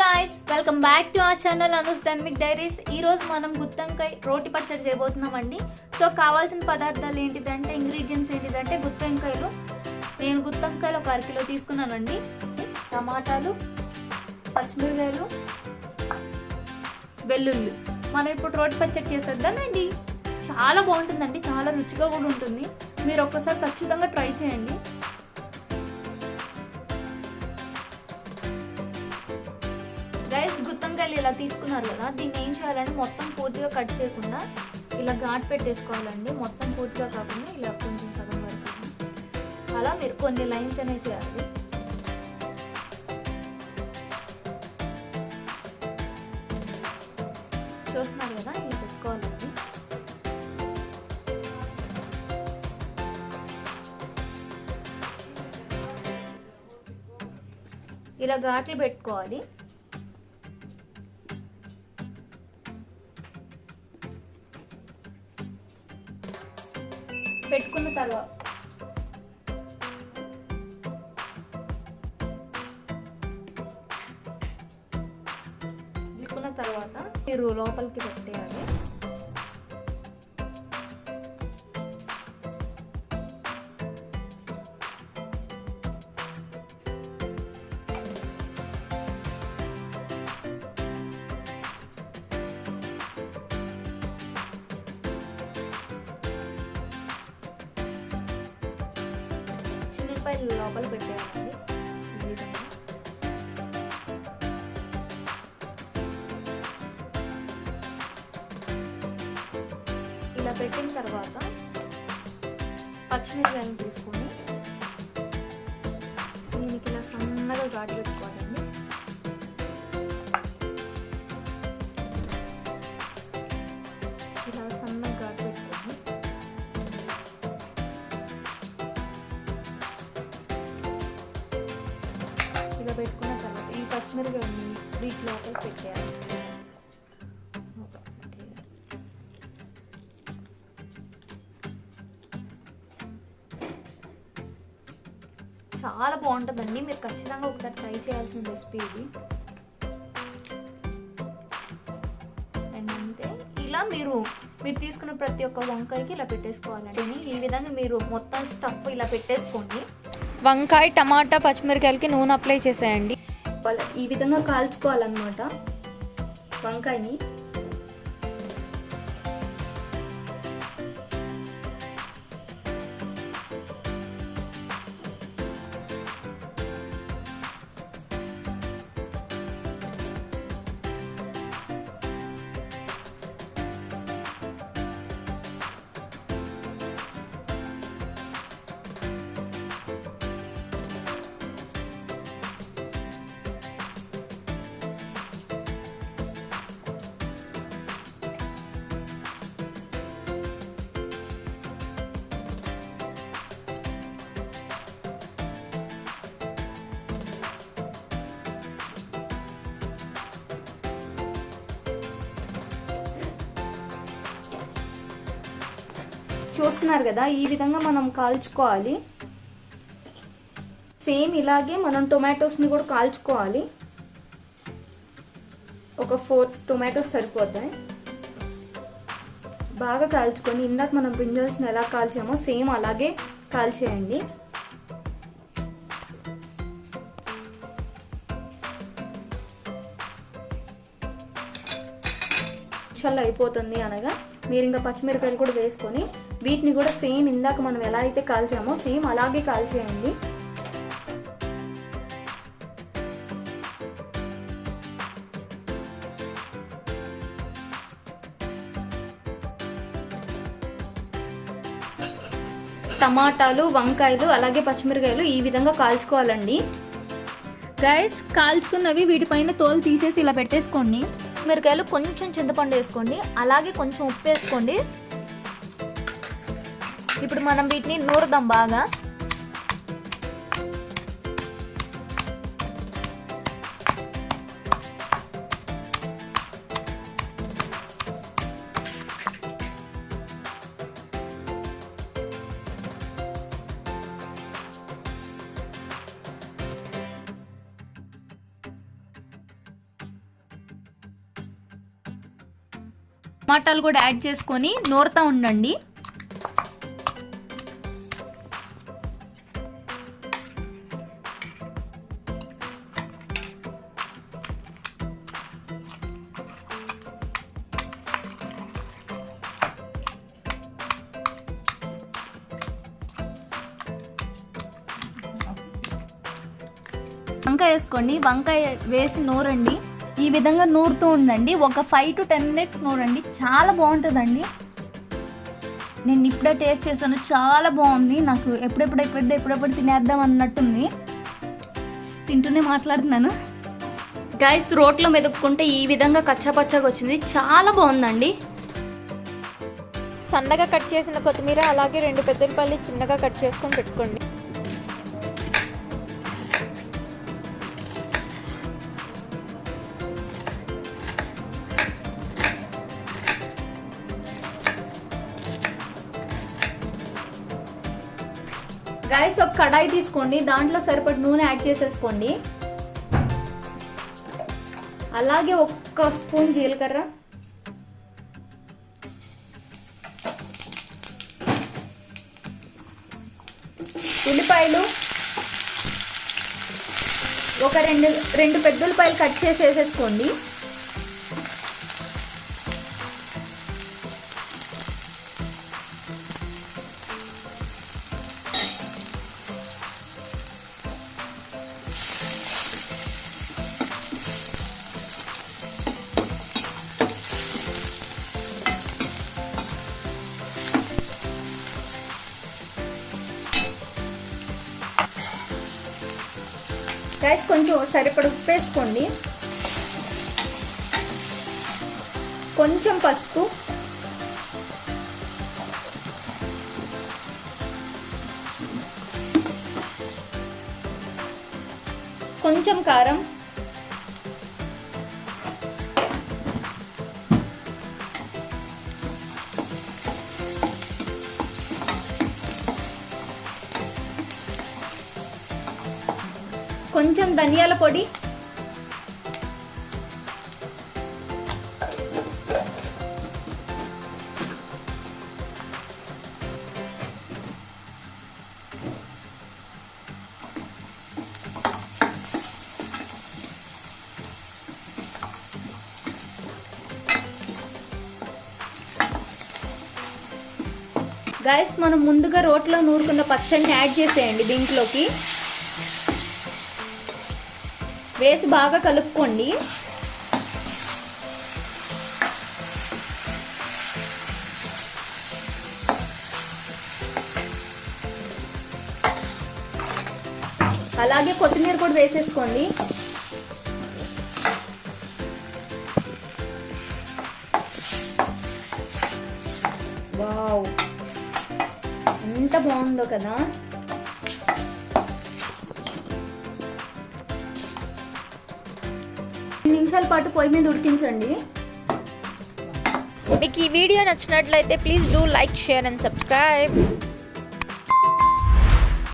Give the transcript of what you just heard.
Guys welcome back to our channel Anush dynamic diaries. ఈ రోజు మనం గుత్తంకాయ రోటి పచ్చడి చేయబోతున్నామండి. సో కావాల్సిన పదార్థాలు ఏంటిదంటే ఇంగ్రీడియంట్స్ ఏంటిదంటే గుత్తంకాయలు, నేను గుత్తంకాయలు ఒక 1 కిలో తీసుకున్నానండి, టమాటాలు, పచ్చిమిరపకాయలు, వెల్లుల్లి. మనం ఇప్పుడు రోటి పచ్చడి చేసేద్దామండి. చాలా బాగుంటుందండి, చాలా రుచిగా కూడా ఉంటుంది. మీరు ఒక్కసారి ఖచ్చితంగా ట్రై చేయండి. గైస్ గుత్తంకాయలు ఇలా తీసుకున్నారు కదా, దీన్ని ఏం చేయాలంటే మొత్తం పూర్తిగా కట్ చేయకుండా ఇలా ఘాట్ పెట్టేసుకోవాలండి. మొత్తం పూర్తిగా కాకుండా ఇలా కొంచెం సగం వరకు అలా మీరు కొన్ని లైన్స్ అనేవి చేయాలి. చూస్తున్నారు కదా, ఇలా పెట్టుకోవాలండి. ఇలా ఘాట్లు పెట్టుకోవాలి. పెట్టుకున్న తర్వాత మీరు లోపలికి పెట్టేయాలి. లోపల పెట్టేయాలండి. ఇలా పెట్టిన తర్వాత పచ్చిమిరపకాయలు తీసుకొని దీనికి ఇలా సన్నగా ఘాటు పెట్టుకోవాలండి. ఇలా సన్నగా ఘాటు పెట్టుకోండి. ఇలా పెట్టుకున్న తర్వాత ఈ పచ్చిమిరపకాయని వీటి లోపల పెట్టేయాలి. చాలా బాగుంటుందండి, మీరు ఖచ్చితంగా ఒకసారి ట్రై చేయాల్సిన రెసిపీ ఇది. అండ్ అంతే, ఇలా మీరు తీసుకున్న ప్రతి ఒక్క వంకాయకి ఇలా పెట్టేసుకోవాలండి. ఈ విధంగా మీరు మొత్తం స్టఫ్ ఇలా పెట్టేసుకోండి. వంకాయ, టమాటా, పచ్చిమిరకాయలకి నూనె అప్లై చేసేయండి. ఈ విధంగా కాల్చుకోవాలన్నమాట వంకాయని. చూస్తున్నారు కదా, ఈ విధంగా మనం కాల్చుకోవాలి. సేమ్ ఇలాగే మనం టొమాటోస్ని కూడా కాల్చుకోవాలి. ఒక 4 టొమాటోస్ సరిపోతాయి. బాగా కాల్చుకొని ఇందాక మనం బ్రింజల్స్ని ఎలా కాల్చామో సేమ్ అలాగే కాల్చేయండి. చల్ల అయిపోతుంది అనగా మీరు ఇంకా పచ్చిమిరపకాయలు కూడా వేసుకొని వీటిని కూడా సేమ్ ఇందాక మనం ఎలా అయితే కాల్చామో సేమ్ అలాగే కాల్చేయండి. టమాటాలు, వంకాయలు అలాగే పచ్చిమిరకాయలు ఈ విధంగా కాల్చుకోవాలండి. గైస్ కాల్చుకున్నవి వీటిపైన తోలు తీసేసి ఇలా పెట్టేసుకోండి. మిరకాయలు కొంచెం చింతపండు వేసుకోండి, అలాగే కొంచెం ఉప్పు వేసుకోండి. ఇప్పుడు మనం వీటిని నూరుదాం బాగా. టమాటాలు కూడా యాడ్ చేసుకొని నూరుతూ ఉండండి. వంకాయ వేసుకోండి. వంకాయ వేసి నూరండి. ఈ విధంగా నూరుతూ ఉండండి. ఒక 5 to 10 minutes నూరండి. చాలా బాగుంటుందండి. నేను ఇప్పుడే టేస్ట్ చేశాను, చాలా బాగుంది. నాకు ఎప్పుడెప్పుడు తినేద్దాం అన్నట్టుంది. తింటూనే మాట్లాడుతున్నాను. గైస్, రోట్లో మెదుపుకుంటే ఈ విధంగా కచ్చాపచ్చాగా వచ్చింది. చాలా బాగుందండి. సన్నగా కట్ చేసిన కొత్తిమీర, అలాగే 2 పెద్దలపల్లి చిన్నగా కట్ చేసుకొని పెట్టుకోండి. గైస్, ఒక కడాయి తీసుకోండి. దాంట్లో సరిపడి నూనె యాడ్ చేసేసుకోండి. అలాగే 1 స్పూన్ జీలకర్ర, ఉల్లిపాయలు ఒక 2 పెద్ద ఉల్లిపాయలు కట్ చేసి వేసేసుకోండి. గైస్, కొంచెం సరిపడ ఉప్పు వేసుకోండి. కొంచెం పసుపు, కొంచెం కారం, కొంచెం ధనియాల పొడి, గైస్, మనం ముందుగా రోట్లో నూరుకున్న పచ్చడిని యాడ్ చేసేయండి. దీంట్లోకి వేసి బాగా కలుపుకోండి. అలాగే కొత్తిమీర కూడా వేసేసుకోండి. వావ్, ఎంత బాగుందో కదా. నిమిషాల పాటు పొయ్యి మీద ఉడికించండి. మీకు ఈ వీడియో నచ్చినట్లయితే please do like, share and subscribe.